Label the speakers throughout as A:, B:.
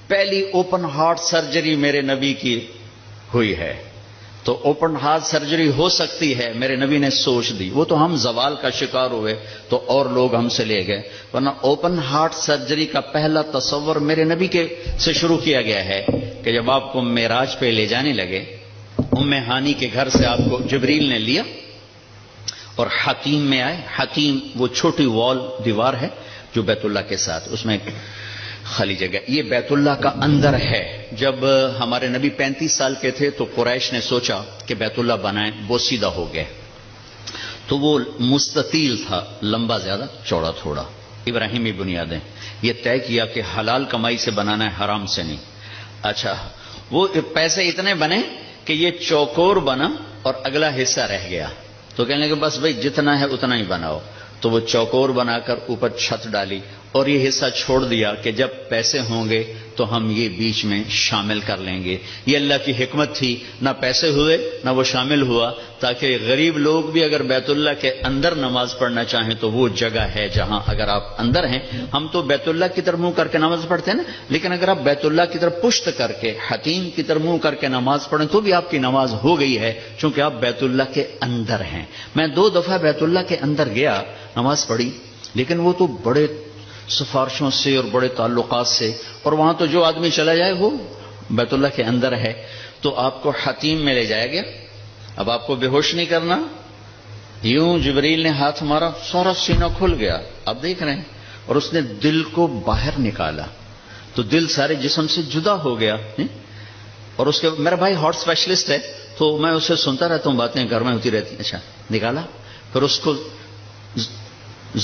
A: پہلی open heart surgery میرے نبی کی ہوئی ہے. تو اوپن ہارٹ سرجری ہو سکتی ہے میرے نبی نے سوچ دی. وہ تو ہم زوال کا شکار ہوئے تو اور لوگ ہم سے لے گئے، ورنہ اوپن ہارٹ سرجری کا پہلا تصور میرے نبی کے سے شروع کیا گیا ہے کہ جب آپ کو معراج پہ لے جانے لگے، ام ہانی کے گھر سے آپ کو جبریل نے لیا اور حتیم میں آئے. حتیم وہ چھوٹی وال دیوار ہے جو بیت اللہ کے ساتھ، اس میں خالی جگہ. یہ بیت اللہ کا اندر ہے. جب ہمارے نبی 35 سال کے تھے تو قریش نے سوچا کہ بیت اللہ بنائیں، وہ سیدھا ہو گئے. تو وہ مستطیل تھا، لمبا زیادہ، چوڑا تھوڑا. ابراہیمی بنیادیں یہ طے کیا کہ حلال کمائی سے بنانا ہے، حرام سے نہیں. اچھا، وہ پیسے اتنے بنے کہ یہ چوکور بنا اور اگلا حصہ رہ گیا. تو کہنے لگے بس بھائی جتنا ہے اتنا ہی بناؤ. تو وہ چوکور بنا کر اوپر چھت ڈالی اور یہ حصہ چھوڑ دیا کہ جب پیسے ہوں گے تو ہم یہ بیچ میں شامل کر لیں گے. یہ اللہ کی حکمت تھی، نہ پیسے ہوئے نہ وہ شامل ہوا، تاکہ غریب لوگ بھی اگر بیت اللہ کے اندر نماز پڑھنا چاہیں تو وہ جگہ ہے جہاں اگر آپ اندر ہیں. ہم تو بیت اللہ کی طرف منہ کر کے نماز پڑھتے ہیں نا، لیکن اگر آپ بیت اللہ کی طرف پشت کر کے حتیم کی طرف منہ کر کے نماز پڑھیں تو بھی آپ کی نماز ہو گئی ہے، چونکہ آپ بیت اللہ کے اندر ہیں. میں 2 دفعہ بیت اللہ کے اندر گیا، نماز پڑھی، لیکن وہ تو بڑے سفارشوں سے اور بڑے تعلقات سے، اور وہاں تو جو آدمی چلا جائے وہ بیت اللہ کے اندر ہے. تو آپ کو حتیم میں لے جایا گیا. اب آپ کو بے ہوش نہیں کرنا. یوں جبریل نے ہاتھ مارا، سارا سینہ کھل گیا، آپ دیکھ رہے ہیں، اور اس نے دل کو باہر نکالا تو دل سارے جسم سے جدا ہو گیا. اور اس کے میرا بھائی ہارٹ اسپیشلسٹ ہے تو میں اسے سنتا رہتا ہوں، باتیں گھر میں ہوتی رہتی ہیں. اچھا، نکالا، پھر اس کو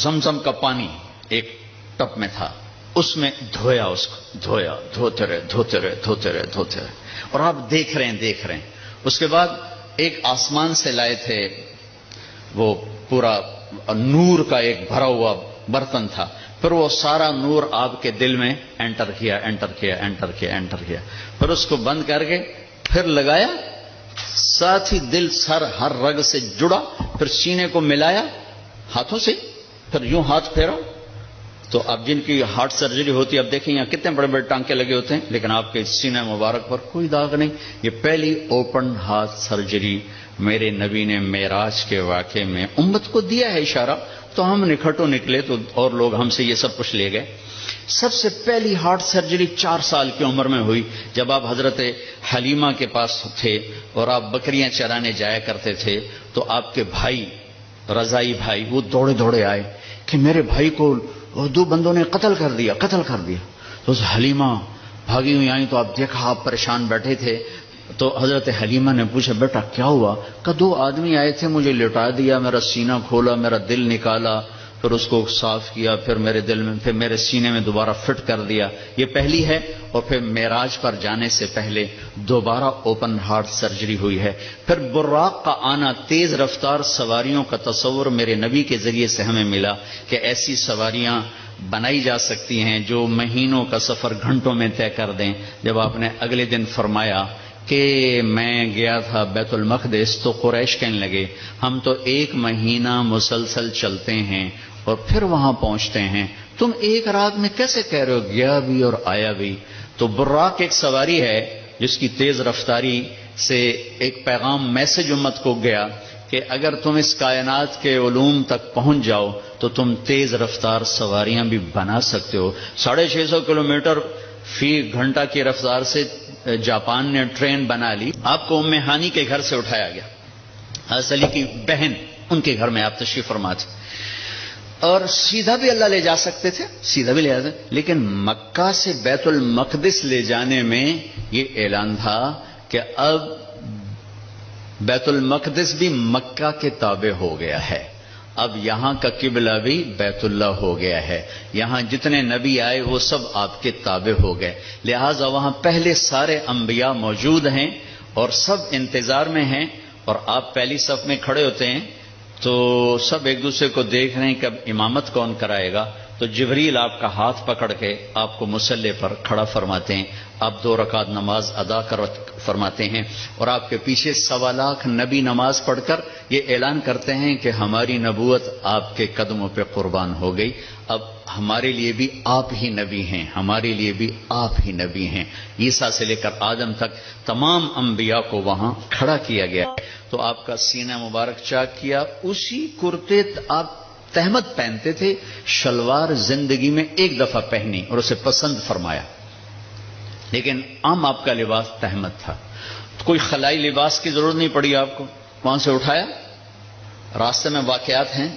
A: زمزم کا پانی ایک ٹپ میں تھا، اس میں دھویا، اس کو دھویا، دھوتے رہے. اور آپ دیکھ رہے ہیں. اس کے بعد ایک آسمان سے لائے تھے، وہ پورا نور کا ایک بھرا ہوا برتن تھا. پھر وہ سارا نور آپ کے دل میں انٹر کیا. پھر اس کو بند کر کے پھر لگایا، ساتھ ہی دل سر ہر رگ سے جڑا. پھر سینے کو ملایا ہاتھوں سے، پھر یوں ہاتھ پھیرا. تو اب جن کی ہارٹ سرجری ہوتی ہے، اب دیکھیں یہاں کتنے بڑے بڑے ٹانکے لگے ہوتے ہیں، لیکن آپ کے سینہ مبارک پر کوئی داغ نہیں. یہ پہلی اوپن ہارٹ سرجری میرے نبی نے معراج کے واقعے میں امت کو دیا ہے اشارہ. تو ہم نکھٹو نکلے تو اور لوگ ہم سے یہ سب کچھ لے گئے. سب سے پہلی ہارٹ سرجری 4 سال کی عمر میں ہوئی، جب آپ حضرت حلیمہ کے پاس تھے اور آپ بکریاں چرانے جایا کرتے تھے. تو آپ کے بھائی، رضائی بھائی، وہ دوڑے آئے کہ میرے بھائی کو 2 بندوں نے قتل کر دیا. تو حلیمہ بھاگی ہوئی آئی تو آپ دیکھا آپ پریشان بیٹھے تھے. تو حضرت حلیمہ نے پوچھا بیٹا کیا ہوا؟ کہ 2 آدمی آئے تھے، مجھے لٹا دیا، میرا سینہ کھولا، میرا دل نکالا، پھر اس کو صاف کیا، پھر میرے دل میں، پھر میرے سینے میں دوبارہ فٹ کر دیا. یہ پہلی ہے. اور پھر معراج پر جانے سے پہلے دوبارہ اوپن ہارٹ سرجری ہوئی ہے. پھر براق کا آنا، تیز رفتار سواریوں کا تصور میرے نبی کے ذریعے سے ہمیں ملا کہ ایسی سواریاں بنائی جا سکتی ہیں جو مہینوں کا سفر گھنٹوں میں طے کر دیں. جب آپ نے اگلے دن فرمایا کہ میں گیا تھا بیت المقدس تو قریش کہنے لگے ہم تو 1 مہینہ مسلسل چلتے ہیں اور پھر وہاں پہنچتے ہیں، تم 1 رات میں کیسے کہہ رہے ہو گیا بھی اور آیا بھی؟ تو براق ایک سواری ہے جس کی تیز رفتاری سے ایک پیغام، میسج امت کو گیا کہ اگر تم اس کائنات کے علوم تک پہنچ جاؤ تو تم تیز رفتار سواریاں بھی بنا سکتے ہو. 650 کلومیٹر فی گھنٹہ کی رفتار سے جاپان نے ٹرین بنا لی. آپ کو ام ہانی کے گھر سے اٹھایا گیا، حضرت علی کی بہن، ان کے گھر میں آپ تشریف فرما تھے، اور سیدھا بھی اللہ لے جا سکتے تھے، سیدھا بھی لے جاتے، لیکن مکہ سے بیت المقدس لے جانے میں یہ اعلان تھا کہ اب بیت المقدس بھی مکہ کے تابع ہو گیا ہے. اب یہاں کا قبلہ بھی بیت اللہ ہو گیا ہے. یہاں جتنے نبی آئے وہ سب آپ کے تابع ہو گئے، لہٰذا وہاں پہلے سارے انبیاء موجود ہیں اور سب انتظار میں ہیں. اور آپ پہلی صف میں کھڑے ہوتے ہیں تو سب ایک دوسرے کو دیکھ رہے ہیں کہ اب امامت کون کرائے گا. تو جبریل آپ کا ہاتھ پکڑ کے آپ کو مصلی پر کھڑا فرماتے ہیں، آپ 2 رکعت نماز ادا فرماتے ہیں، اور آپ کے پیچھے 1.25 لاکھ نبی نماز پڑھ کر یہ اعلان کرتے ہیں کہ ہماری نبوت آپ کے قدموں پہ قربان ہو گئی، اب ہمارے لیے بھی آپ ہی نبی ہیں، ہمارے لیے بھی آپ ہی نبی ہیں۔ عیسیٰ سے لے کر آدم تک تمام انبیاء کو وہاں کھڑا کیا گیا، تو آپ کا سینہ مبارک چاک کیا، اسی کرتے آپ تہمت پہنتے تھے، شلوار زندگی میں ایک دفعہ پہنی اور اسے پسند فرمایا، لیکن عام آپ کا لباس تہمت تھا، تو کوئی خلائی لباس کی ضرورت نہیں پڑی آپ کو، وہاں سے اٹھایا، راستے میں واقعات ہیں،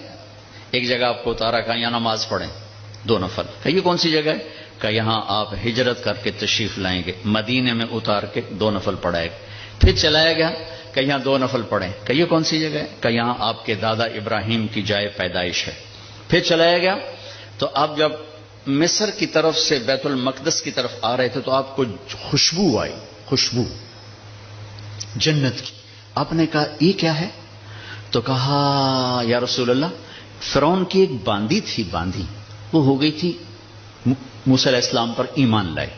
A: ایک جگہ آپ کو اتارا، کہا یہاں نماز پڑھیں 2 نفل، کہ یہ کون سی جگہ ہے؟ کہ یہاں آپ ہجرت کر کے تشریف لائیں گے، مدینے میں اتار کے 2 نفل پڑھائے گا، پھر چلایا گیا کہ یہاں 2 نفل پڑھیں، کہ یہ کون سی جگہ ہے؟ کہ یہاں آپ کے دادا ابراہیم کی جائے پیدائش ہے، پھر چلایا گیا، تو آپ جب مصر کی طرف سے بیت المقدس کی طرف آ رہے تھے تو آپ کو خوشبو آئی، خوشبو جنت کی، آپ نے کہا یہ کیا ہے؟ تو کہا یا رسول اللہ فرعون کی ایک باندی تھی، باندی وہ ہو گئی تھی، موسیٰ علیہ السلام پر ایمان لائے،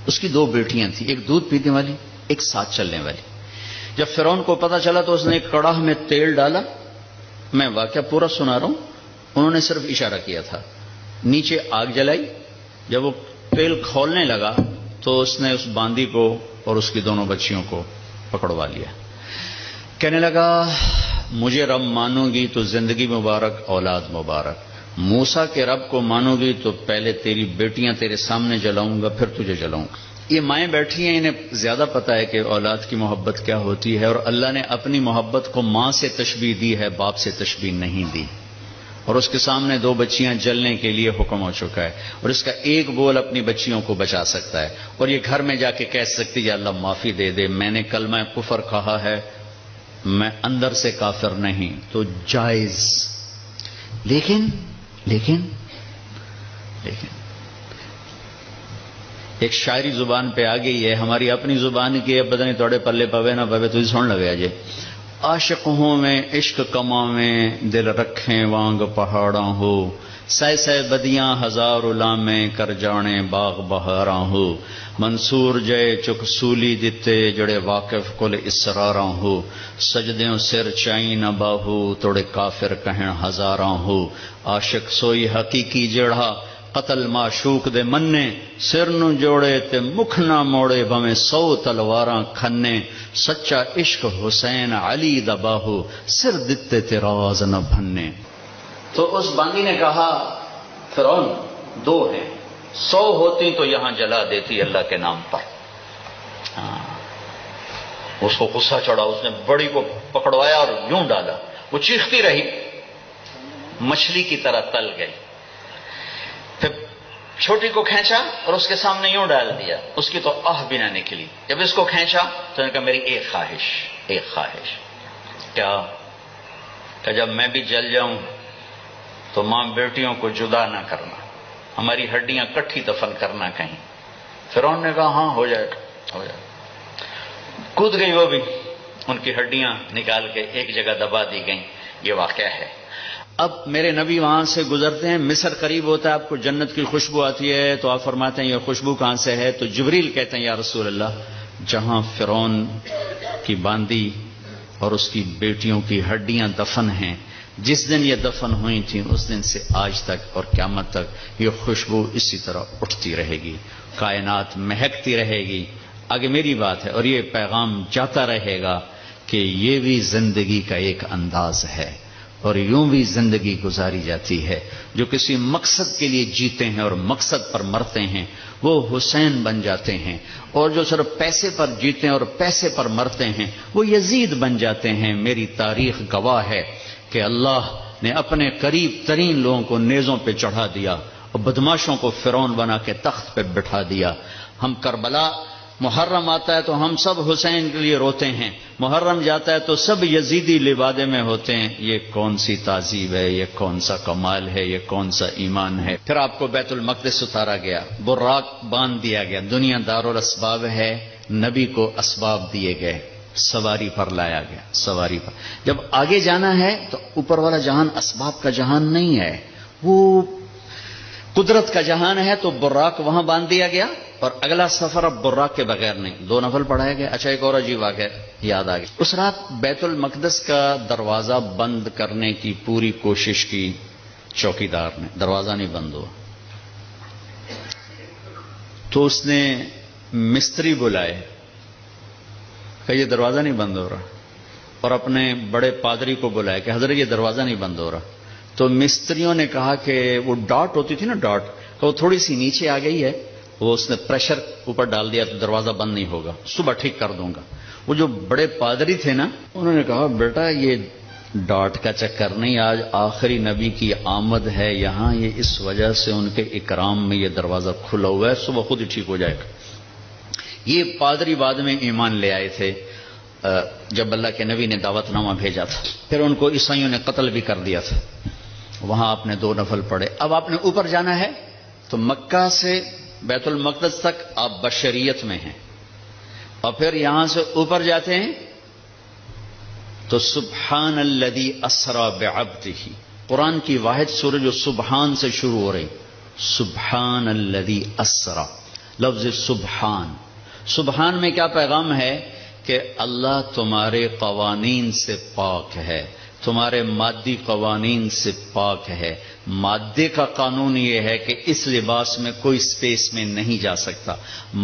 A: اس کی 2 بیٹیاں تھیں، ایک دودھ پینے والی، ایک ساتھ چلنے والی۔ جب فرعون کو پتا چلا تو اس نے ایک کڑاہ میں تیل ڈالا، میں واقعہ پورا سنا رہا ہوں، انہوں نے صرف اشارہ کیا تھا، نیچے آگ جلائی، جب وہ تیل کھولنے لگا تو اس نے اس باندی کو اور اس کی 2 بچیوں کو پکڑوا لیا، کہنے لگا مجھے رب مانو گی تو زندگی مبارک، اولاد مبارک، موسیٰ کے رب کو مانو گی تو پہلے تیری بیٹیاں تیرے سامنے جلاؤں گا، پھر تجھے جلاؤں گا۔ یہ مائیں بیٹھی ہیں، انہیں زیادہ پتا ہے کہ اولاد کی محبت کیا ہوتی ہے، اور اللہ نے اپنی محبت کو ماں سے تشبیہ دی ہے، باپ سے تشبیہ نہیں دی، اور اس کے سامنے 2 بچیاں جلنے کے لیے حکم ہو چکا ہے، اور اس کا ایک بول اپنی بچیوں کو بچا سکتا ہے، اور یہ گھر میں جا کے کہہ سکتی ہے اللہ معافی دے دے، میں نے کلمہ کفر کہا ہے، میں اندر سے کافر نہیں، تو جائز۔ لیکن ایک شاعری زبان پہ آ گئی ہے، ہماری اپنی زبان کی ہے، پتہ نہیں توڑے پلے پوے نہ پوے، تجھے سن لگے جی، عاشق ہوں میں عشق کماں میں، دل رکھیں وانگ پہاڑاں ہو، سہ بدیاں 1000 لامیں، کر جانے باغ بہاراں ہو، منصور جے چک سولی دتے، جڑے واقف کل اسراراں ہو، سجدیوں سر چائیں نہ باہو، توڑے کافر کہن 1000 ہو، عاشق سوئی حقیقی جڑا، قتل معشوق دے مننے، سر نو جوڑے تے مکھ نہ موڑے، بھویں 100 تلواراں کھنے، سچا عشق حسین علی دا باہو، سر دتے تے راز نہ بھنے۔ تو اس باندی نے کہا فرعون 2 ہیں، 100 ہوتی تو یہاں جلا دیتی اللہ کے نام پر۔ اس کو غصہ چڑھا، اس نے بڑی کو پکڑوایا اور یوں ڈالا، وہ چیختی رہی، مچھلی کی طرح تل گئی، پھر چھوٹی کو کھینچا اور اس کے سامنے یوں ڈال دیا، اس کی تو آہ بھی نہ نکلی، جب اس کو کھینچا تو نے کہا میری ایک خواہش، کیا؟ کہ جب میں بھی جل جاؤں تو ماں بیٹیوں کو جدا نہ کرنا، ہماری ہڈیاں کٹھی دفن کرنا کہیں۔ فرعون نے کہا ہاں ہو جائے، کود گئی وہ بھی، ان کی ہڈیاں نکال کے ایک جگہ دبا دی گئیں، یہ واقعہ ہے۔ اب میرے نبی وہاں سے گزرتے ہیں، مصر قریب ہوتا ہے، آپ کو جنت کی خوشبو آتی ہے، تو آپ فرماتے ہیں یہ خوشبو کہاں سے ہے؟ تو جبریل کہتے ہیں یا رسول اللہ جہاں فرعون کی باندی اور اس کی بیٹیوں کی ہڈیاں دفن ہیں، جس دن یہ دفن ہوئی تھیں اس دن سے آج تک اور قیامت تک یہ خوشبو اسی طرح اٹھتی رہے گی، کائنات مہکتی رہے گی۔ آگے میری بات ہے اور یہ پیغام جاتا رہے گا کہ یہ بھی زندگی کا ایک انداز ہے، اور یوں بھی زندگی گزاری جاتی ہے۔ جو کسی مقصد کے لیے جیتے ہیں اور مقصد پر مرتے ہیں وہ حسین بن جاتے ہیں، اور جو صرف پیسے پر جیتے ہیں اور پیسے پر مرتے ہیں وہ یزید بن جاتے ہیں۔ میری تاریخ گواہ ہے کہ اللہ نے اپنے قریب ترین لوگوں کو نیزوں پہ چڑھا دیا اور بدماشوں کو فرعون بنا کے تخت پہ بٹھا دیا۔ ہم کربلا محرم آتا ہے تو ہم سب حسین کے لیے روتے ہیں، محرم جاتا ہے تو سب یزیدی لبادے میں ہوتے ہیں۔ یہ کون سی تہذیب ہے، یہ کون سا کمال ہے، یہ کون سا ایمان ہے؟ پھر آپ کو بیت المقدس اتارا گیا، براق باندھ دیا گیا، دنیا دارالاسباب ہے، نبی کو اسباب دیے گئے، سواری پر لایا گیا، سواری پر۔ جب آگے جانا ہے تو اوپر والا جہان اسباب کا جہان نہیں ہے، وہ قدرت کا جہان ہے تو براق وہاں باندھ دیا گیا، اور اگلا سفر اب براق کے بغیر نہیں، 2 نفل پڑھائے گئے۔ اچھا ایک اور عجیب واقعہ یاد آ گیا، اس رات بیت المقدس کا دروازہ بند کرنے کی پوری کوشش کی چوکیدار نے، دروازہ نہیں بند ہوا، تو اس نے مستری بلائے کہ یہ دروازہ نہیں بند ہو رہا، اور اپنے بڑے پادری کو بلایا کہ حضرت یہ دروازہ نہیں بند ہو رہا۔ تو مستریوں نے کہا کہ وہ ڈاٹ ہوتی تھی نا، ڈاٹ، تو وہ تھوڑی سی نیچے آ گئی ہے، وہ اس نے پریشر اوپر ڈال دیا تو دروازہ بند نہیں ہوگا، صبح ٹھیک کر دوں گا۔ وہ جو بڑے پادری تھے نا، انہوں نے کہا بیٹا یہ ڈاٹ کا چکر نہیں، آج آخری نبی کی آمد ہے یہاں، یہ اس وجہ سے ان کے اکرام میں یہ دروازہ کھلا ہوا ہے، صبح خود ہی ٹھیک ہو جائے گا۔ یہ پادری بعد میں ایمان لے آئے تھے جب اللہ کے نبی نے دعوت نامہ بھیجا تھا، پھر ان کو عیسائیوں نے قتل بھی کر دیا تھا۔ وہاں آپ نے 2 نفل پڑھے۔ اب آپ نے اوپر جانا ہے تو مکہ سے بیت المقدس تک آپ بشریت میں ہیں، اور پھر یہاں سے اوپر جاتے ہیں تو سبحان الذی اسری بعبدہ، قرآن کی واحد سورہ جو سبحان سے شروع ہو رہی، سبحان الذی اسری، لفظ سبحان۔ سبحان میں کیا پیغام ہے کہ اللہ تمہارے قوانین سے پاک ہے، تمہارے مادی قوانین سے پاک ہے۔ مادے کا قانون یہ ہے کہ اس لباس میں کوئی سپیس میں نہیں جا سکتا،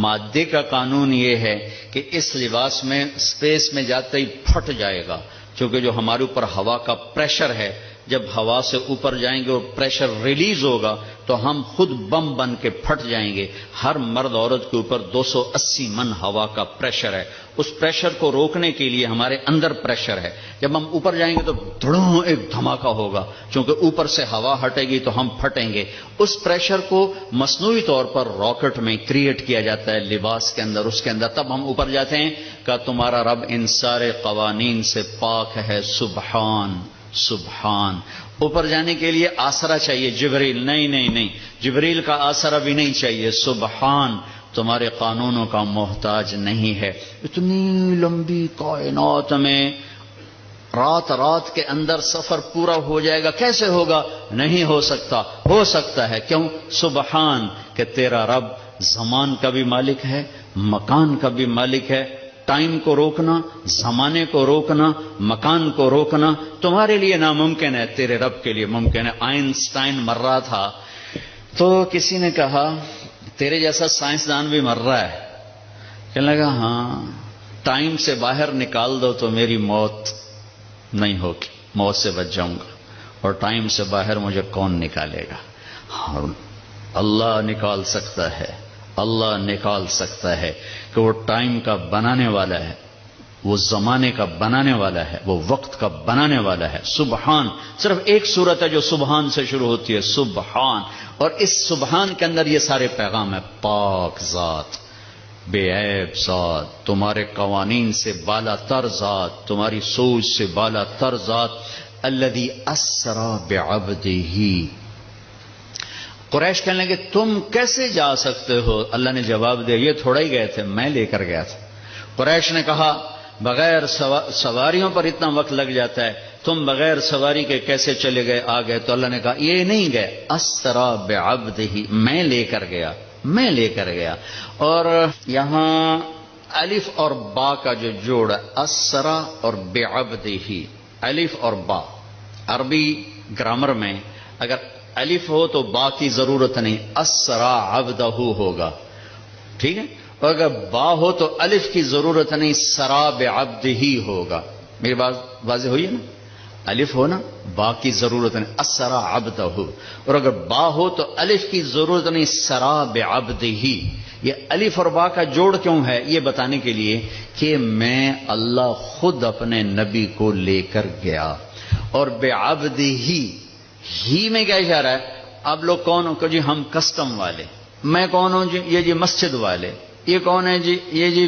A: مادے کا قانون یہ ہے کہ اس لباس میں سپیس میں جاتے ہی پھٹ جائے گا، کیونکہ جو ہمارے اوپر ہوا کا پریشر ہے، جب ہوا سے اوپر جائیں گے اور پریشر ریلیز ہوگا تو ہم خود بم بن کے پھٹ جائیں گے۔ ہر مرد عورت کے اوپر 280 من ہوا کا پریشر ہے، اس پریشر کو روکنے کے لیے ہمارے اندر پریشر ہے، جب ہم اوپر جائیں گے تو دھڑوں ایک دھماکہ ہوگا، چونکہ اوپر سے ہوا ہٹے گی تو ہم پھٹیں گے۔ اس پریشر کو مصنوعی طور پر راکٹ میں کریٹ کیا جاتا ہے لباس کے اندر، اس کے اندر، تب ہم اوپر جاتے ہیں کہ تمہارا رب ان سارے قوانین سے پاک ہے، سبحان سبحان۔ اوپر جانے کے لیے آسرا چاہیے، جبریل نہیں، جبریل کا آسرا بھی نہیں چاہیے، سبحان تمہارے قانونوں کا محتاج نہیں ہے۔ اتنی لمبی کائنات میں رات کے اندر سفر پورا ہو جائے گا، کیسے ہوگا؟ نہیں ہو سکتا، ہو سکتا ہے، کیوں؟ سبحان کہ تیرا رب زمان کا بھی مالک ہے، مکان کا بھی مالک ہے۔ ٹائم کو روکنا، زمانے کو روکنا، مکان کو روکنا تمہارے لیے ناممکن ہے، تیرے رب کے لیے ممکن ہے۔ آئنسٹائن مر رہا تھا تو کسی نے کہا تیرے جیسا سائنسدان بھی مر رہا ہے، کہنے لگا ہاں ٹائم سے باہر نکال دو تو میری موت نہیں ہوگی، موت سے بچ جاؤں گا، اور ٹائم سے باہر مجھے کون نکالے گا؟ ہاں اللہ نکال سکتا ہے، اللہ نکال سکتا ہے کہ وہ ٹائم کا بنانے والا ہے، وہ زمانے کا بنانے والا ہے، وہ وقت کا بنانے والا ہے۔ سبحان صرف ایک صورت ہے جو سبحان سے شروع ہوتی ہے، سبحان، اور اس سبحان کے اندر یہ سارے پیغام ہے۔ پاک ذات، بے عیب ذات، تمہارے قوانین سے بالا تر ذات، تمہاری سوچ سے بالا تر ذات، الذی اسری بعبدہ۔ قریش کہنے لگے تم کیسے جا سکتے ہو؟ اللہ نے جواب دیا یہ تھوڑا ہی گئے تھے، میں لے کر گیا تھا۔ قریش نے کہا بغیر سواریوں پر اتنا وقت لگ جاتا ہے، تم بغیر سواری کے کیسے چلے گئے آ گئے؟ تو اللہ نے کہا یہ نہیں گئے، اسری بعبدہ، میں لے کر گیا، میں لے کر گیا۔ اور یہاں الف اور با کا جو جوڑ ہے، اسری اور بعبدہ، الف اور با، عربی گرامر میں اگر الف ہو تو با کی ضرورت نہیں، اسری عبدہ ہوگا، ٹھیک ہے؟ اور اگر با ہو تو الف کی ضرورت نہیں، سرا بعبدہ ہوگا۔ میری بات واضح ہوئی ہے نا؟ الف ہو نا، با کی ضرورت نہیں، اسری عبدہ، اور اگر با ہو تو الف کی ضرورت نہیں، سرا بعبدہ۔ یہ الف اور با کا جوڑ کیوں ہے؟ یہ بتانے کے لیے کہ میں اللہ خود اپنے نبی کو لے کر گیا، اور بعبدہ ہی میں کیا اشارہ ہے؟ آپ لوگ کون ہو کہ جی ہم کسٹم والے، میں کون ہوں جی؟ یہ جی مسجد والے، یہ کون ہے جی؟ یہ جی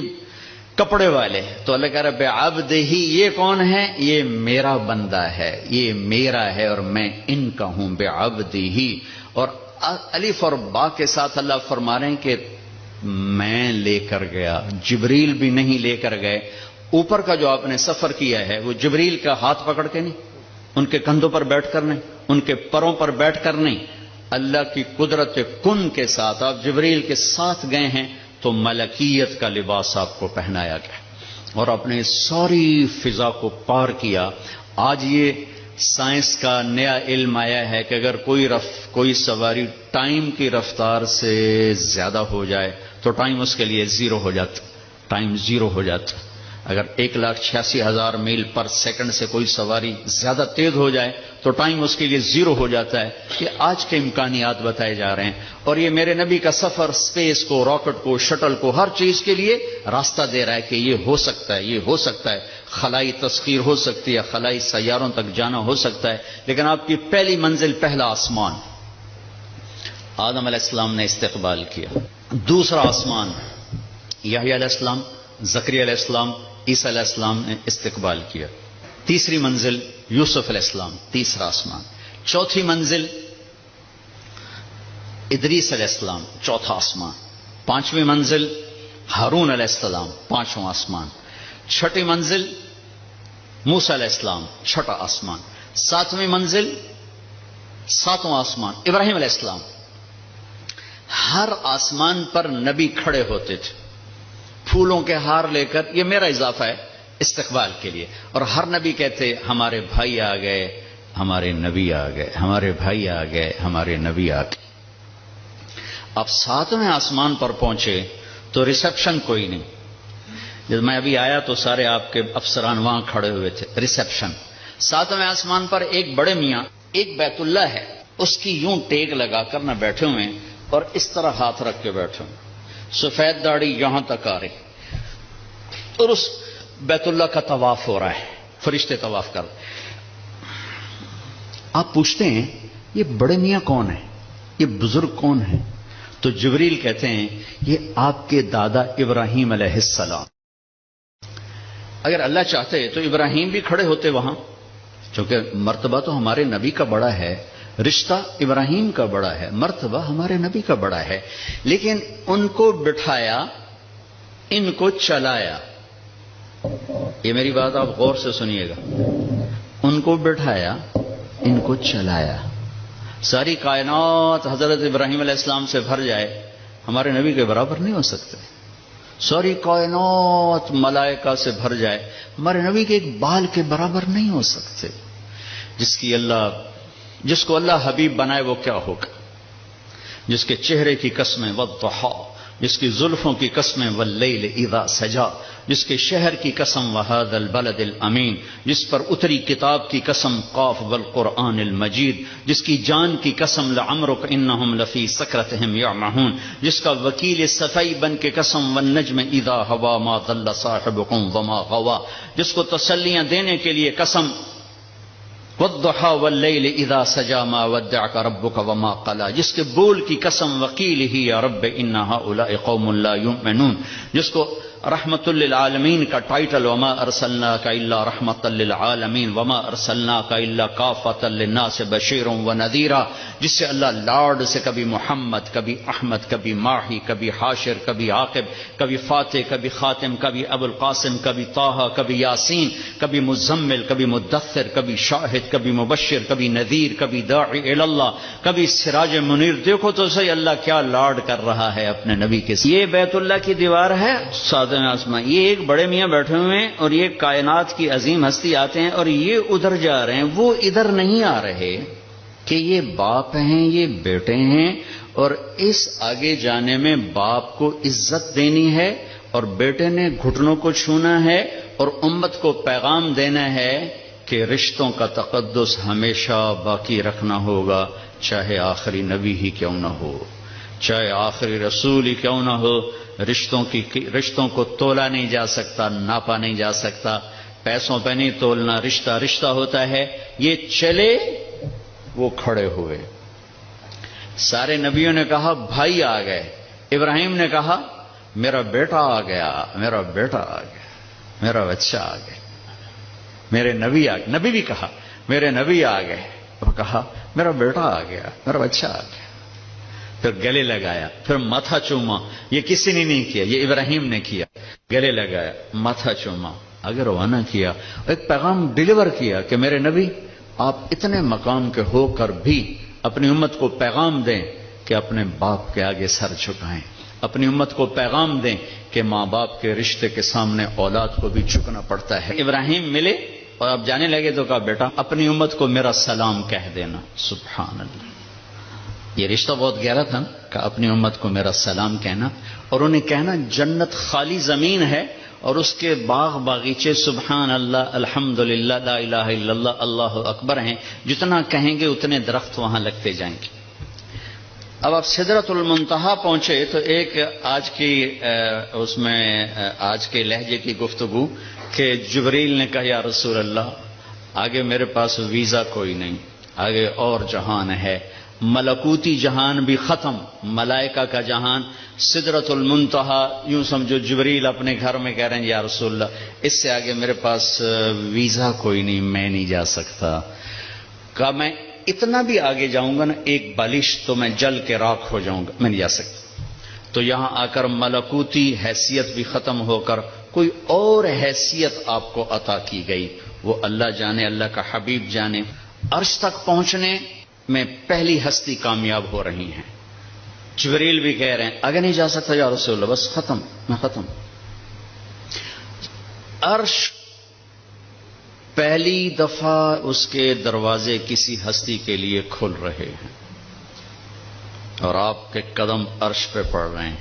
A: کپڑے والے۔ تو اللہ کہہ رہا ہے بعبدہ، یہ کون ہے؟ یہ میرا بندہ ہے، یہ میرا ہے اور میں ان کا ہوں، بعبدہ۔ اور الف اور با کے ساتھ اللہ فرما رہے ہیں کہ میں لے کر گیا، جبریل بھی نہیں لے کر گئے۔ اوپر کا جو آپ نے سفر کیا ہے وہ جبریل کا ہاتھ پکڑ کے نہیں، ان کے کندھوں پر بیٹھ کر نہیں، ان کے پروں پر بیٹھ کر نہیں، اللہ کی قدرت کن کے ساتھ آپ جبریل کے ساتھ گئے ہیں تو ملکیت کا لباس آپ کو پہنایا گیا اور اپنے ساری فضا کو پار کیا. آج یہ سائنس کا نیا علم آیا ہے کہ اگر کوئی سواری ٹائم کی رفتار سے زیادہ ہو جائے تو ٹائم اس کے لیے زیرو ہو جاتا. ٹائم زیرو ہو جاتا. اگر 1,86,000 میل پر سیکنڈ سے کوئی سواری زیادہ تیز ہو جائے تو ٹائم اس کے لیے زیرو ہو جاتا ہے. یہ آج کے امکانیات بتائے جا رہے ہیں اور یہ میرے نبی کا سفر اسپیس کو، راکٹ کو، شٹل کو، ہر چیز کے لیے راستہ دے رہا ہے کہ یہ ہو سکتا ہے، یہ ہو سکتا ہے. خلائی تسخیر ہو سکتی ہے، خلائی سیاروں تک جانا ہو سکتا ہے، لیکن آپ کی پہلی منزل پہلا آسمان آدم علیہ السلام نے استقبال کیا. دوسرا آسمان یحییٰ علیہ السلام، زکریا علیہ السلام، عیسیٰ علیہ السلام نے استقبال کیا. تیسری منزل یوسف علیہ السلام، تیسرا آسمان. چوتھی منزل ادریس علیہ السلام، چوتھا آسمان. پانچویں منزل ہارون علیہ السلام، پانچواں آسمان. چھٹی منزل موسیٰ علیہ السلام، چھٹا آسمان. ساتویں منزل، ساتواں آسمان ابراہیم علیہ السلام. ہر آسمان پر نبی کھڑے ہوتے تھے پھولوں کے ہار لے کر. یہ میرا اضافہ ہے استقبال کے لیے. اور ہر نبی کہتے ہمارے بھائی آ گئے، ہمارے نبی آ گئے، ہمارے بھائی آ گئے، ہمارے نبی آ گئے. اب ساتویں آسمان پر پہنچے تو ریسپشن کوئی نہیں. جب میں ابھی آیا تو سارے آپ کے افسران وہاں کھڑے ہوئے تھے. ریسپشن ساتویں آسمان پر ایک بڑے میاں، ایک بیت اللہ ہے، اس کی یوں ٹیک لگا کر نہ بیٹھے ہوئے اور اس طرح ہاتھ رکھ کے بیٹھے ہوئے، سفید داڑھی یہاں تک آ رہی اور اس بیت اللہ کا طواف ہو رہا ہے. فرشتے طواف کر. آپ پوچھتے ہیں یہ بڑے میاں کون ہیں، یہ بزرگ کون ہیں؟ تو جبریل کہتے ہیں یہ آپ کے دادا ابراہیم علیہ السلام. اگر اللہ چاہتے تو ابراہیم بھی کھڑے ہوتے وہاں، کیونکہ مرتبہ تو ہمارے نبی کا بڑا ہے، رشتہ ابراہیم کا بڑا ہے، مرتبہ ہمارے نبی کا بڑا ہے. لیکن ان کو بٹھایا، ان کو چلایا. یہ میری بات آپ غور سے سنیے گا. ان کو بٹھایا، ان کو چلایا. ساری کائنات حضرت ابراہیم علیہ السلام سے بھر جائے، ہمارے نبی کے برابر نہیں ہو سکتے. ساری کائنات ملائکہ سے بھر جائے، ہمارے نبی کے ایک بال کے برابر نہیں ہو سکتے. جس کو اللہ حبیب بنائے وہ کیا ہوگا؟ جس کے چہرے کی قسمیں والضحی، جس کی زلفوں کی قسمیں واللیل اذا سجا، جس کے شہر کی قسم وہذا البلد الامین، جس پر اتری کتاب کی قسم قاف والقرآن المجید، جس کی جان کی قسم لعمرک انہم لفی سکرتہم یعمہون، جس کا وکیل صفائی بن کے قسم والنجم اذا ہوا ما ضل صاحبکم وما غوا، جس کو تسلیاں دینے کے لیے قسم والضحى واللیل اذا سجا ما ودعک ربک وما قلا، جس کے بول کی قسم وقیل ہی یا رب ان هؤلاء قوم لا یؤمنون، جس کو رحمت للعالمین کا ٹائٹل وما ارسلناک الا رحمت للعالمین وما ارسلناک الا کافۃ للناس بشیرا ونذیرا، جس سے اللہ لاڈ سے کبھی محمد، کبھی احمد، کبھی ماہی، کبھی حاشر، کبھی عاقب، کبھی فاتح، کبھی خاتم، کبھی ابو القاسم، کبھی طٰہٰ، کبھی یاسین، کبھی مزمل، کبھی مدثر، کبھی شاہد، کبھی مبشر، کبھی نذیر، کبھی داعی الی اللہ، کبھی سراج منیر. دیکھو تو صحیح اللہ کیا لاڈ کر رہا ہے اپنے نبی کے. یہ بیت اللہ کی دیوار ہے آسمان. یہ ایک بڑے میاں بیٹھے ہوئے ہیں اور یہ کائنات کی عظیم ہستی آتے ہیں اور یہ ادھر جا رہے ہیں، وہ ادھر نہیں آ رہے کہ یہ باپ ہیں، یہ بیٹے ہیں. اور اس آگے جانے میں باپ کو عزت دینی ہے اور بیٹے نے گھٹنوں کو چھونا ہے اور امت کو پیغام دینا ہے کہ رشتوں کا تقدس ہمیشہ باقی رکھنا ہوگا، چاہے آخری نبی ہی کیوں نہ ہو، چاہے آخری رسول ہی کیوں نہ ہو. رشتوں کو تولا نہیں جا سکتا، ناپا نہیں جا سکتا، پیسوں پہ نہیں تولنا. رشتہ رشتہ ہوتا ہے. یہ چلے، وہ کھڑے ہوئے. سارے نبیوں نے کہا بھائی آ گئے. ابراہیم نے کہا میرا بیٹا آ گیا، میرا بیٹا آ گیا، میرا بچہ آ گیا. میرے نبی آ گئے. نبی بھی کہا میرے نبی آ گئے. وہ کہا میرا بیٹا آ گیا، میرا بچہ آ گیا. پھر گلے لگایا، پھر ماتھا چوما. یہ کسی نے نہیں کیا، یہ ابراہیم نے کیا. گلے لگایا، ماتھا چوما، اگر روانہ کیا، ایک پیغام ڈیلیور کیا کہ میرے نبی آپ اتنے مقام کے ہو کر بھی اپنی امت کو پیغام دیں کہ اپنے باپ کے آگے سر جھکائیں، اپنی امت کو پیغام دیں کہ ماں باپ کے رشتے کے سامنے اولاد کو بھی جھکنا پڑتا ہے۔ ابراہیم ملے اور اب جانے لگے تو کہا بیٹا اپنی امت کو میرا سلام کہہ دینا۔ سبحان اللہ، یہ رشتہ بہت گہرا تھا کہ اپنی امت کو میرا سلام کہنا، اور انہیں کہنا جنت خالی زمین ہے اور اس کے باغ باغیچے سبحان اللہ الحمدللہ لا الہ الا اللہ اللہ اکبر ہیں، جتنا کہیں گے اتنے درخت وہاں لگتے جائیں گے۔ اب آپ سدرۃ المنتہا پہنچے تو ایک آج کی اس میں آج کے لہجے کی گفتگو کہ جبریل نے کہا یا رسول اللہ آگے میرے پاس ویزا کوئی نہیں، آگے اور جہان ہے، ملکوتی جہان بھی ختم، ملائکہ کا جہان، سدرۃ المنتہا، یوں سمجھو جبریل اپنے گھر میں کہہ رہے ہیں یا رسول اللہ اس سے آگے میرے پاس ویزا کوئی نہیں، میں نہیں جا سکتا۔ کہا میں اتنا بھی آگے جاؤں گا نا ایک بالش تو میں جل کے راکھ ہو جاؤں گا، میں نہیں جا سکتا۔ تو یہاں آ کر ملکوتی حیثیت بھی ختم ہو کر کوئی اور حیثیت آپ کو عطا کی گئی، وہ اللہ جانے، اللہ کا حبیب جانے۔ عرش تک پہنچنے میں پہلی ہستی کامیاب ہو رہی ہیں، جبریل بھی کہہ رہے ہیں آگے نہیں جا سکتا یا رسول اللہ، بس ختم، میں ختم۔ عرش پہلی دفعہ اس کے دروازے کسی ہستی کے لیے کھل رہے ہیں اور آپ کے قدم عرش پہ پڑ رہے ہیں،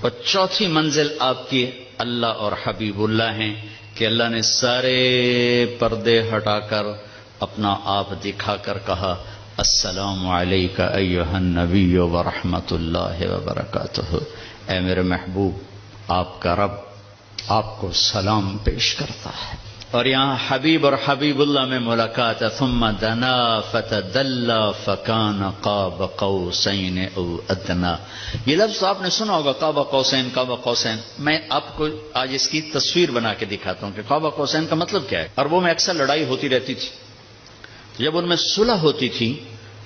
A: اور چوتھی منزل آپ کی اللہ اور حبیب اللہ ہیں کہ اللہ نے سارے پردے ہٹا کر اپنا آپ دکھا کر کہا السلام علیک ایھا النبی ورحمۃ اللہ وبرکاتہ، اے میرے محبوب آپ کا رب آپ کو سلام پیش کرتا ہے۔ اور یہاں حبیب اور حبیب اللہ میں ملاقات ہے، ثم دنا فتدلى فكان قاب قوسین او ادنى۔ یہ لفظ آپ نے سنا ہوگا قاب قوسین، قاب قوسین۔ میں آپ کو آج اس کی تصویر بنا کے دکھاتا ہوں کہ قاب قوسین کا مطلب کیا ہے۔ عربوں میں اکثر لڑائی ہوتی رہتی تھی، جب ان میں صلح ہوتی تھی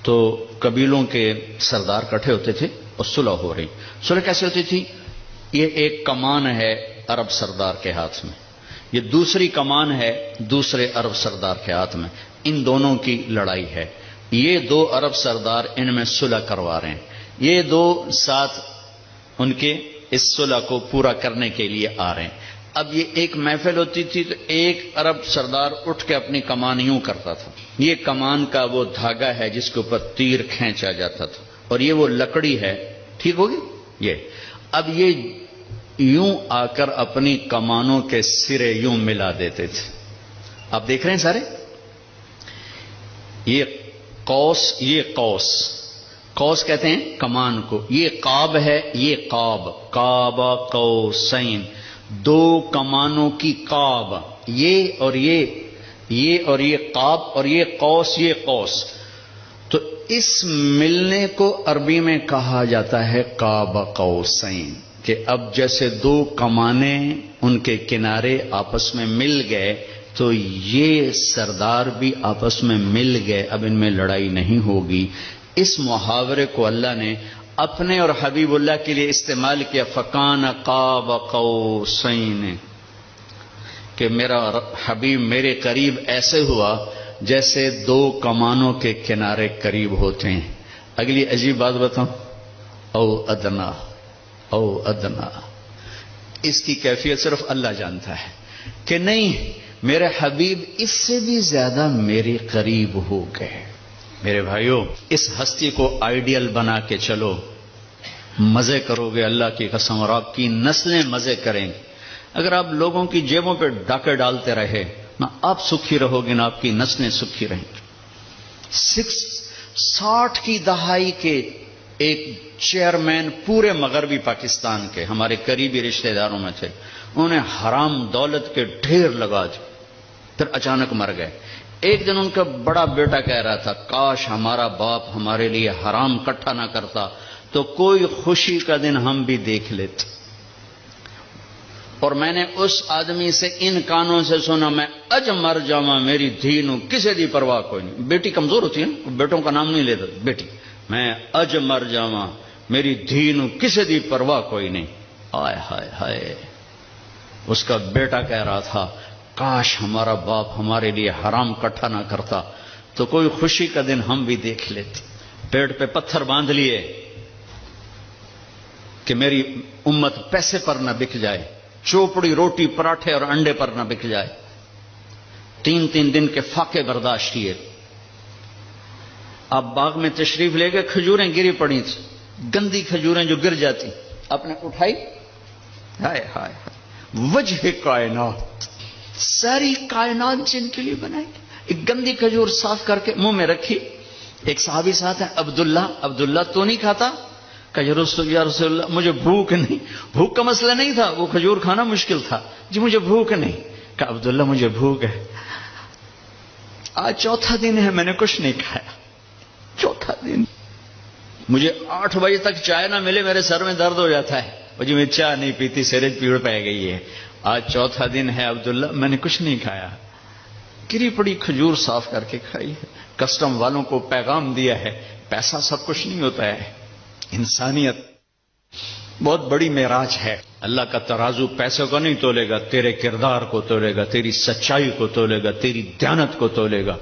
A: تو قبیلوں کے سردار کٹھے ہوتے تھے اور صلح ہو رہی۔ صلح کیسے ہوتی تھی؟ یہ ایک کمان ہے عرب سردار کے ہاتھ میں، یہ دوسری کمان ہے دوسرے عرب سردار کے ہاتھ میں، ان دونوں کی لڑائی ہے۔ یہ دو عرب سردار ان میں صلح کروا رہے ہیں، یہ دو ساتھ ان کے اس صلح کو پورا کرنے کے لیے آ رہے ہیں۔ اب یہ ایک محفل ہوتی تھی تو ایک عرب سردار اٹھ کے اپنی کمان یوں کرتا تھا، یہ کمان کا وہ دھاگا ہے جس کے اوپر تیر کھینچا جاتا تھا، اور یہ وہ لکڑی ہے، ٹھیک ہوگی یہ۔ اب یہ یوں آ کر اپنی کمانوں کے سرے یوں ملا دیتے تھے۔ آپ دیکھ رہے ہیں سارے، یہ قوس، یہ قوس، قوس کہتے ہیں کمان کو، یہ قاب ہے، یہ قاب، قاب قوسین، دو کمانوں کی قاب، یہ اور یہ اور یہ قاب، اور یہ قوس، یہ قوس۔ تو اس ملنے کو عربی میں کہا جاتا ہے قاب قوسین، کہ اب جیسے دو کمانیں ان کے کنارے آپس میں مل گئے تو یہ سردار بھی آپس میں مل گئے، اب ان میں لڑائی نہیں ہوگی۔ اس محاورے کو اللہ نے اپنے اور حبیب اللہ کے لیے استعمال کیا، فکان قاب قوسین، کہ میرا حبیب میرے قریب ایسے ہوا جیسے دو کمانوں کے کنارے قریب ہوتے ہیں۔ اگلی عجیب بات بتاؤں، او ادنا، او ادنا، اس کی کیفیت صرف اللہ جانتا ہے کہ نہیں میرے حبیب اس سے بھی زیادہ میرے قریب ہو گئے۔ میرے بھائیوں، اس ہستی کو آئیڈیل بنا کے چلو، مزے کرو گے اللہ کی قسم، اور آپ کی نسلیں مزے کریں گے۔ اگر آپ لوگوں کی جیبوں پہ ڈاکے ڈالتے رہے، نہ آپ سکھی رہو گے نہ آپ کی نسلیں سکھی رہیں گی۔ 60 کی دہائی کے ایک چیئرمین پورے مغربی پاکستان کے ہمارے قریبی رشتہ داروں میں تھے، انہوں نے حرام دولت کے ڈھیر لگا دی، پھر اچانک مر گئے۔ ایک دن ان کا بڑا بیٹا کہہ رہا تھا کاش ہمارا باپ ہمارے لیے حرام اکٹھا نہ کرتا تو کوئی خوشی کا دن ہم بھی دیکھ لیتے۔ اور میں نے اس آدمی سے ان کانوں سے سنا، میں اج مر جاواں میری دھی نو کسے دی پرواہ کوئی نہیں۔ بیٹی کمزور ہوتی ہے نا، بیٹوں کا نام نہیں لیتا، بیٹی، میں اج مر جاواں میری دھی نو کسے دی پرواہ کوئی نہیں۔ آئے ہائے ہائے، اس کا بیٹا کہہ رہا تھا کاش ہمارا باپ ہمارے لیے حرام اکٹھا نہ کرتا تو کوئی خوشی کا دن ہم بھی دیکھ لیتے۔ پیٹ پہ پتھر باندھ لیے کہ میری امت پیسے پر نہ بک جائے، چوپڑی روٹی پراٹھے اور انڈے پر نہ بک جائے. 3 دن کے فاقے برداشت کیے. آپ باغ میں تشریف لے گئے، کھجوریں گری پڑی تھیں، گندی کھجوریں جو گر جاتی، آپ نے اٹھائی، ہائے ہائے وجہ کائنات، ساری کائنات جن کے لیے بنائی، ایک گندی کھجور صاف کر کے منہ میں رکھی. ایک صحابی ساتھ ہے عبداللہ تو نہیں کھاتا؟ کہ یا رسول اللہ مجھے بھوک نہیں. بھوک کا مسئلہ نہیں تھا، وہ کھجور کھانا مشکل تھا. جی مجھے بھوک نہیں. کہ عبداللہ مجھے بھوک ہے، آج چوتھا دن ہے میں نے کچھ نہیں کھایا، چوتھا دن، مجھے 8 بجے تک چائے نہ ملے میرے سر میں درد ہو جاتا ہے. جی میں چائے نہیں پیتی، سیرج پیڑ پہ گئی ہے. آج چوتھا دن ہے عبداللہ، میں نے کچھ نہیں کھایا، گری پڑی کھجور صاف کر کے کھائی ہے. کسٹم والوں کو پیغام دیا ہے، پیسہ سب کچھ نہیں ہوتا ہے، انسانیت بہت بڑی معراج ہے. اللہ کا ترازو پیسوں کو نہیں تولے گا، تیرے کردار کو تولے گا، تیری سچائی کو تولے گا، تیری دیانت کو تولے گا.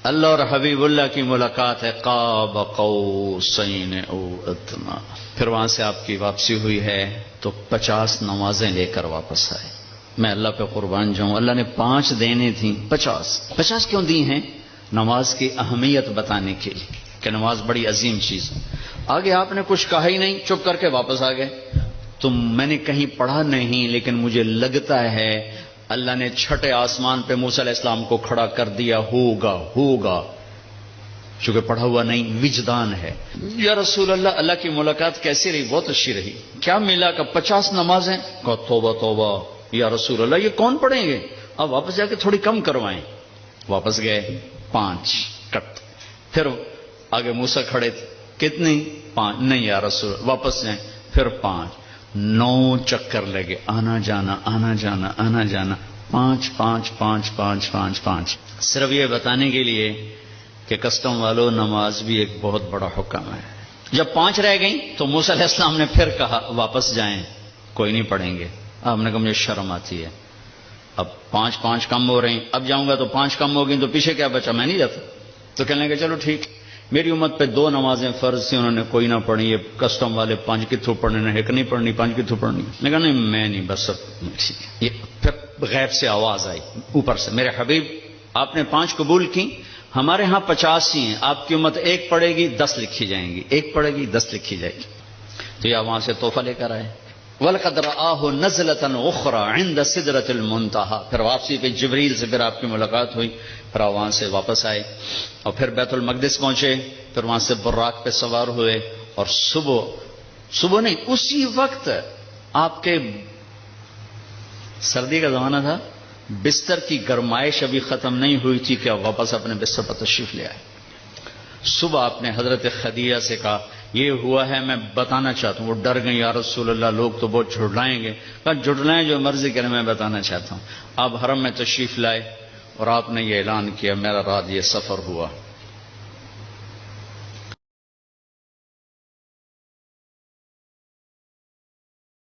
A: اللہ اور حبیب اللہ کی ملاقات ہے، قاب قوسین او ادنی. پھر وہاں سے آپ کی واپسی ہوئی ہے تو 50 نمازیں لے کر واپس آئے. میں اللہ پہ قربان جاؤں، اللہ نے 5 دینے تھیں، 50 کیوں دی ہیں؟ نماز کی اہمیت بتانے کے لیے کہ نماز بڑی عظیم چیز ہے. آگے آپ نے کچھ کہا ہی نہیں، چپ کر کے واپس آ گئے. تو میں نے کہیں پڑھا نہیں، لیکن مجھے لگتا ہے اللہ نے 6 آسمان پہ موسیٰ علیہ السلام کو کھڑا کر دیا، ہوگا چونکہ پڑھا ہوا نہیں، وجدان ہے. یا رسول اللہ، اللہ کی ملاقات کیسی رہی؟ بہت اچھی رہی. کیا ملا؟ کہ 50 نمازیں. کہا توبہ یا رسول اللہ، یہ کون پڑھیں گے؟ اب واپس جا کے تھوڑی کم کروائیں. واپس گئے، 5 کٹ. پھر آگے موسیٰ کھڑے تھے، کتنی؟ 5. نہیں یا رسول، واپس جائیں. پھر 5. 9 چکر لگے، آنا جانا 5. صرف یہ بتانے کے لیے کہ کسٹم والوں، نماز بھی ایک بہت بڑا حکم ہے. جب 5 رہ گئیں تو موسیٰ علیہ السلام نے پھر کہا واپس جائیں، کوئی نہیں پڑھیں گے. آپ نے کہا مجھے شرم آتی ہے، اب 5 کم ہو رہے ہیں، اب جاؤں گا تو 5 کم ہو گئی تو پیچھے کیا بچا؟ میں نہیں جاتا. تو کہنے لگے چلو ٹھیک. میری امت پہ 2 نمازیں فرض تھیں، انہوں نے کوئی نہ پڑھی. یہ کسٹم والے 5 کی تھو پڑھنے نے، ایک نہیں پڑھنی، 5 کی تھو پڑھنی. میں کہا نہیں، میں نہیں، بس ٹھیک ہے. یہ پھر غیب سے آواز آئی اوپر سے، میرے حبیب آپ نے 5 قبول کی، ہمارے ہاں 50 ہی ہیں، آپ کی امت 1 پڑھے گی 10 لکھی جائیں گی، 1 پڑھے گی 10 لکھی جائے گی. تو یہ وہاں سے تحفہ لے کر آئے. وَلَقَدْ رَآهُ نَزْلَةً أُخْرَى عِنْدَ سِدْرَةِ الْمُنْتَهَى. پھر واپسی پہ جبریل سے پھر آپ کی ملاقات ہوئی. پھر وہاں سے واپس آئے اور پھر بیت المقدس پہنچے. پھر وہاں سے براق پہ سوار ہوئے اور صبح نہیں، اسی وقت آپ کے سردی کا زمانہ تھا، بستر کی گرمائش ابھی ختم نہیں ہوئی تھی کہ واپس اپنے بستر پر تشریف لے آئے. صبح آپ نے حضرت خدیجہ سے کہا یہ ہوا ہے، میں بتانا چاہتا ہوں. وہ ڈر گئی، یا رسول اللہ لوگ تو بہت جھٹلائیں گے. کہا جھٹلائیں، جو مرضی کریں، میں بتانا چاہتا ہوں. آپ حرم میں تشریف لائے اور آپ نے یہ اعلان کیا میرا رات یہ سفر ہوا.